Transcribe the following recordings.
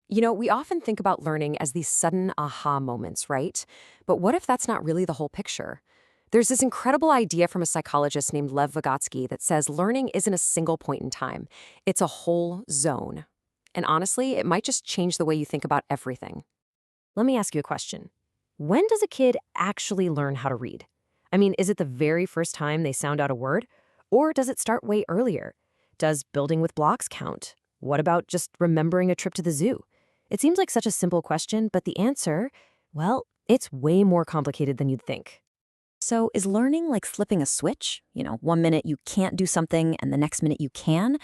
We often think about learning as these sudden aha moments, right? But what if that's not really the whole picture? There's this incredible idea from a psychologist named Vygotsky that says learning isn't a single point in time, it's a whole zone. And honestly, it might just change the way you think about everything. Let me ask you a question. When does a kid actually learn how to read? I mean, is it the very first time they sound out a word? Or does it start way earlier? Does building with blocks count? What about just remembering a trip to the zoo? It seems like such a simple question, but the answer, well, it's way more complicated than you'd think. So is learning like flipping a switch? One minute you can't do something and the next minute you can?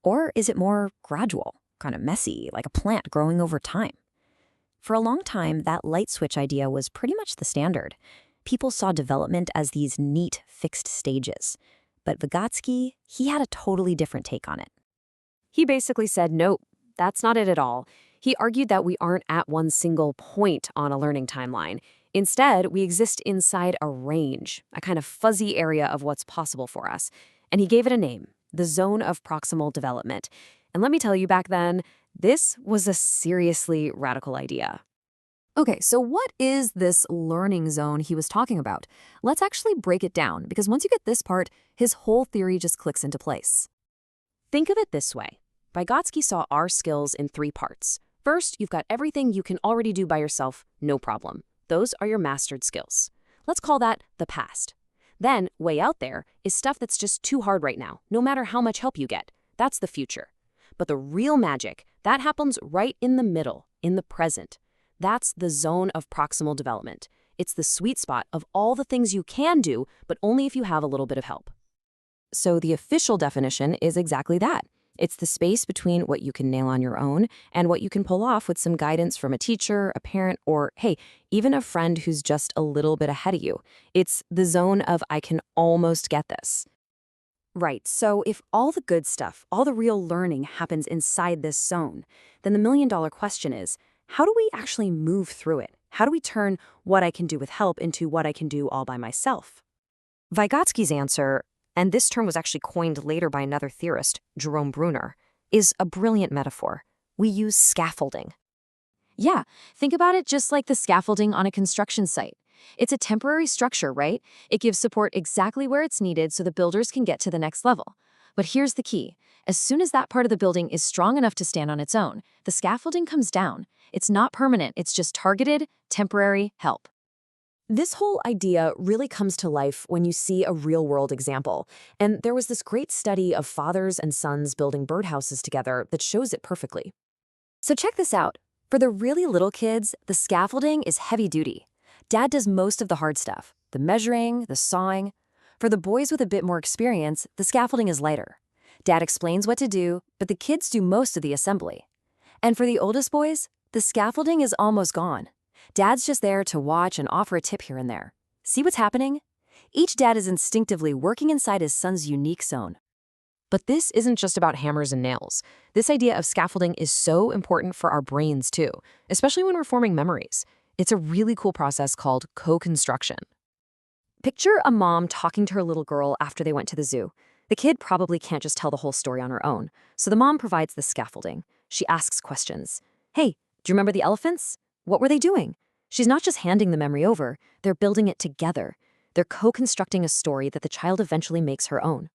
Or is it more gradual, kind of messy, like a plant growing over time? For a long time, that light switch idea was pretty much the standard. People saw development as these neat, fixed stages. But Vygotsky, he had a totally different take on it. He basically said, nope, that's not it at all. He argued that we aren't at one single point on a learning timeline. Instead, we exist inside a range, a kind of fuzzy area of what's possible for us. And he gave it a name, the zone of proximal development. And let me tell you, back then, this was a seriously radical idea. Okay, so what is this learning zone he was talking about? Let's actually break it down, because once you get this part, his whole theory just clicks into place. Think of it this way. Vygotsky saw our skills in three parts. First, you've got everything you can already do by yourself, no problem. Those are your mastered skills. Let's call that the past. Then, way out there, is stuff that's just too hard right now, no matter how much help you get. That's the future. But the real magic, that happens right in the middle, in the present. That's the zone of proximal development. It's the sweet spot of all the things you can do, but only if you have a little bit of help. So the official definition is exactly that. It's the space between what you can nail on your own and what you can pull off with some guidance from a teacher, a parent, or, hey, even a friend who's just a little bit ahead of you. It's the zone of I can almost get this. Right, so if all the good stuff, all the real learning happens inside this zone, then the million-dollar question is, how do we actually move through it? How do we turn what I can do with help into what I can do all by myself? Vygotsky's answer, and this term was actually coined later by another theorist, Jerome Bruner, is a brilliant metaphor. We use scaffolding. Yeah, think about it just like the scaffolding on a construction site. It's a temporary structure, right? It gives support exactly where it's needed so the builders can get to the next level. But here's the key. As soon as that part of the building is strong enough to stand on its own, the scaffolding comes down. It's not permanent, it's just targeted, temporary help. This whole idea really comes to life when you see a real-world example. And there was this great study of fathers and sons building birdhouses together that shows it perfectly. So check this out. For the really little kids, the scaffolding is heavy-duty. Dad does most of the hard stuff, the measuring, the sawing. For the boys with a bit more experience, the scaffolding is lighter. Dad explains what to do, but the kids do most of the assembly. And for the oldest boys, the scaffolding is almost gone. Dad's just there to watch and offer a tip here and there. See what's happening? Each dad is instinctively working inside his son's unique zone. But this isn't just about hammers and nails. This idea of scaffolding is so important for our brains too, especially when we're forming memories. It's a really cool process called co-construction. Picture a mom talking to her little girl after they went to the zoo. The kid probably can't just tell the whole story on her own, so the mom provides the scaffolding. She asks questions. Hey, do you remember the elephants? What were they doing? She's not just handing the memory over, they're building it together. They're co-constructing a story that the child eventually makes her own.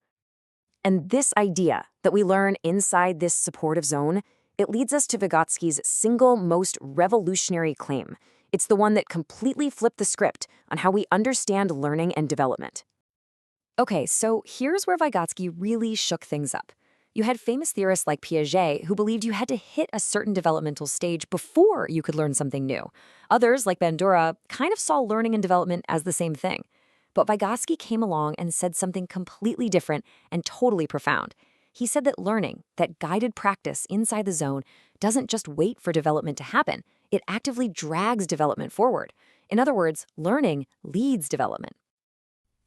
And this idea that we learn inside this supportive zone, it leads us to Vygotsky's single most revolutionary claim. It's the one that completely flipped the script on how we understand learning and development. Okay, so here's where Vygotsky really shook things up. You had famous theorists like Piaget who believed you had to hit a certain developmental stage before you could learn something new. Others, like Bandura, kind of saw learning and development as the same thing. But Vygotsky came along and said something completely different and totally profound. He said that learning, that guided practice inside the zone, doesn't just wait for development to happen. It actively drags development forward. In other words, learning leads development.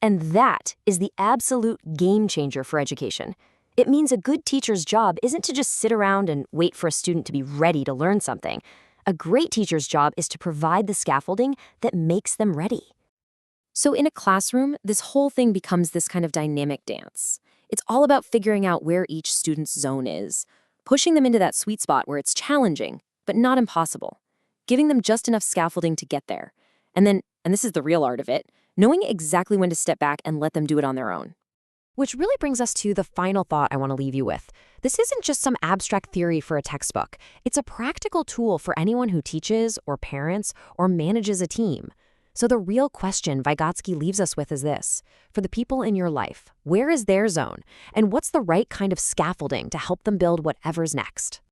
And that is the absolute game changer for education. It means a good teacher's job isn't to just sit around and wait for a student to be ready to learn something. A great teacher's job is to provide the scaffolding that makes them ready. So in a classroom, this whole thing becomes this kind of dynamic dance. It's all about figuring out where each student's zone is, pushing them into that sweet spot where it's challenging, but not impossible. Giving them just enough scaffolding to get there. And then, and this is the real art of it, knowing exactly when to step back and let them do it on their own. Which really brings us to the final thought I want to leave you with. This isn't just some abstract theory for a textbook. It's a practical tool for anyone who teaches or parents or manages a team. So the real question Vygotsky leaves us with is this. For the people in your life, where is their zone? And what's the right kind of scaffolding to help them build whatever's next?